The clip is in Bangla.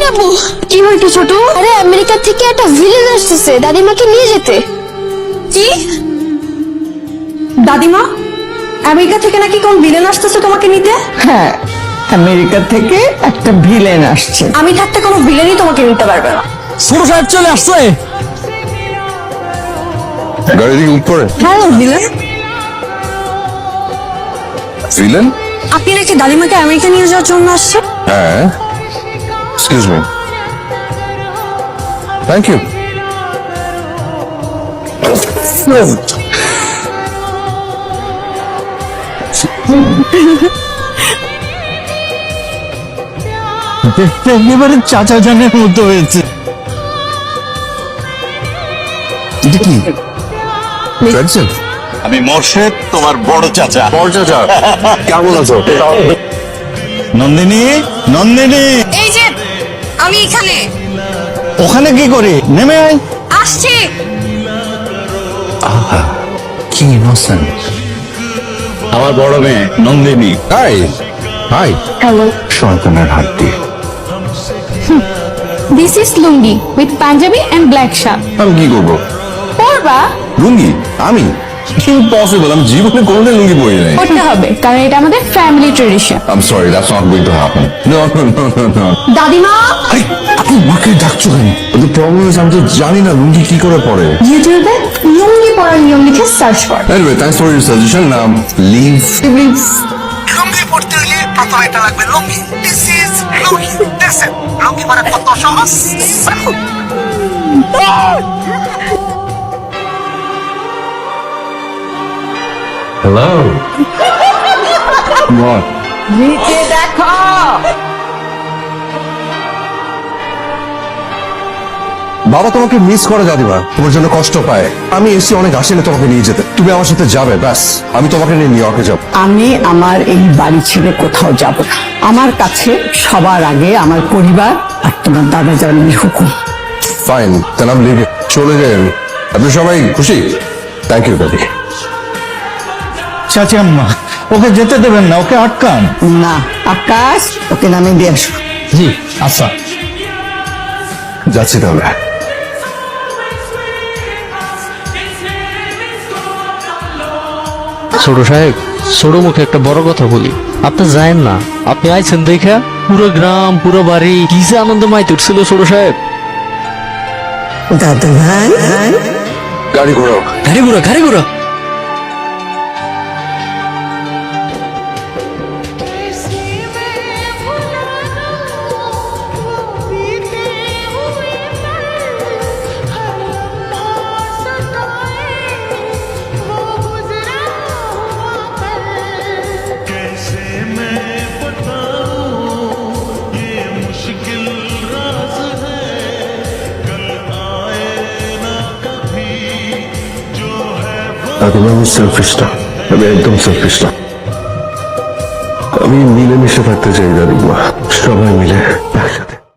আপু কি হয়েছে ছোট? আরে আমেরিকা থেকে একটা ভিলেন আসতেছে দাদিমাকে নিয়ে যেতে। কি দাদিমা আমেরিকা থেকে নাকি কোন ভিলেন আসতেছে তোমাকে নিতে? হ্যাঁ, আমেরিকা থেকে একটা ভিলেন আসছে। আমি থাকতে কোনো ভিলেনই তোমাকে নিতে পারবে না। ছোট সাহেব চলে আসছে। গাড়ি দিকে উপরে হ্যালো ভিলেন, ভিলেন। আপনি নাকি দাদিমাকে আমেরিকা নিয়ে যাওয়ার জন্য আসছে? হ্যাঁ, এক্সকিউজ মি, থ্যাংক ইউ। দেখতে একেবারে চাচা জানের মতো হয়েছে। এটা কি ট্রেডিশন? আমি মোর্শেদ, তোমার বড় চাচা। বড় চাচা কেমন আছো? নন্দিনী, নন্দিনী, এই যে আমি এখানে ওখানে কি করে? নেমে আয়। আসছি। কি ইনোসেন্ট। আমার বড় মেয়ে নন্দিনী। High high. হ্যালো, শয়তানের হাড্ডি। This is lungi with panjabi and black shirt. আমি কি করবো? পরবা? লুঙ্গি? আমি? ইম্পসিবল, আমি জীবনে কোনোদিন লুঙ্গি পরি নাই। পরতে হবে কারণ এটা আমাদের family tradition. I'm sorry, that's not going to happen. No. দাদিমা আরে, আপনি মাকে ডাকছো কেন? The problem is, আমি তো জানি না লুঙ্গি কি করে পরে। ইউটিউবে লুঙ্গি পরার নিয়ম লিখে সার্চ কর। Anyway, thanks for your suggestion. Leave. লুঙ্গি পড়তে হলে প্রথমে এটা লাগবে লুঙ্গি। দিস ইজ লুঙ্গি। দেখছেন লুঙ্গি পরা কত সহজ। Hello. What? নিচে দেখো। বাবা তোমাকে মিস করে দাদিমা, তোমার জন্য কষ্ট পায়। আমি এসে অনেক আসেনি তোমাকে নিয়ে যেতে, তুমি আমার সাথে যাবে, ব্যাস আমি তোমাকে নিয়ে নিউ ইয়র্কে যাবো। আমি আমার এই বাড়ি ছেড়ে কোথাও যাব না। আমার কাছে সবার আগে আমার পরিবার আর তোমার দাদা জানের হুকুম। ফাইন, দেন আমি লিভ। চলে যাই আমি। আপনি সবাই খুশি? থ্যাংক ইউ দাদি। চাচি আম্মা, ওকে যেতে দেবেন না, ওকে আটকান। না আকাশ, ওকে নামে দিয়ে আসো। জি আচ্ছা। যাচ্ছি তাহলে। ছোট সাহেব, ছোট মুখে একটা বড় কথা বলি, আপনি যায়েন না। আপনি আইছেন দেখা পুরো গ্রাম পুরো বাড়ি কি যে আনন্দ মাইতে উঠছিল ছোট সাহেব। দাদা ভাই, গাড়ি ঘোরাও। গাড়ি ঘুরা, গাড়ি ঘুরা। আমি সেলফিশ না, আমি একদম সেলফিশ না। আমি মিলেমিশে থাকতে চাই দাদিমা, সবাই মিলে একসাথে।